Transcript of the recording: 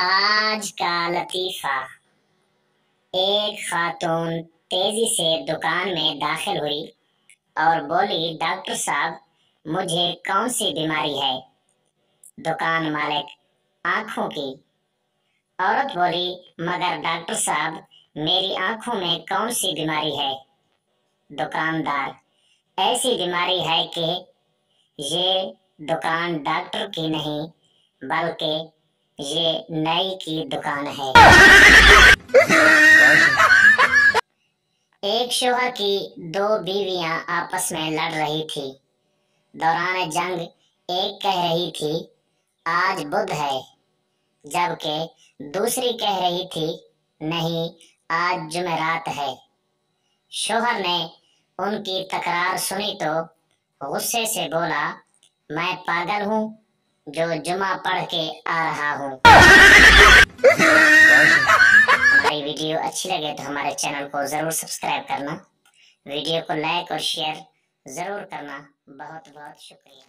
آج کا لطیفہ۔ ایک خاتون تیزی سے دکان میں داخل ہوئی اور بولی، ڈاکٹر صاحب مجھے کون سی بیماری ہے؟ دکان مالک: آنکھوں کی۔ عورت بولی، مگر ڈاکٹر صاحب میری آنکھوں میں کون سی بیماری ہے؟ دکاندار: ایسی بیماری ہے کہ یہ دکان ڈاکٹر کی نہیں بلکہ یہ نئی کی دکان ہے۔ ایک شوہر کی دو بیویاں آپس میں لڑ رہی تھی۔ دوران جنگ ایک کہہ رہی تھی آج بدھ ہے، جبکہ دوسری کہہ رہی تھی نہیں آج جمعرات ہے۔ شوہر نے ان کی تکرار سنی تو غصے سے بولا، میں پاگل ہوں جو جمعہ پڑھ کے آ رہا ہوں۔ ہماری ویڈیو اچھی لگے تو ہمارے چینل کو ضرور سبسکرائب کرنا، ویڈیو کو لائک اور شیئر ضرور کرنا۔ بہت بہت شکریہ۔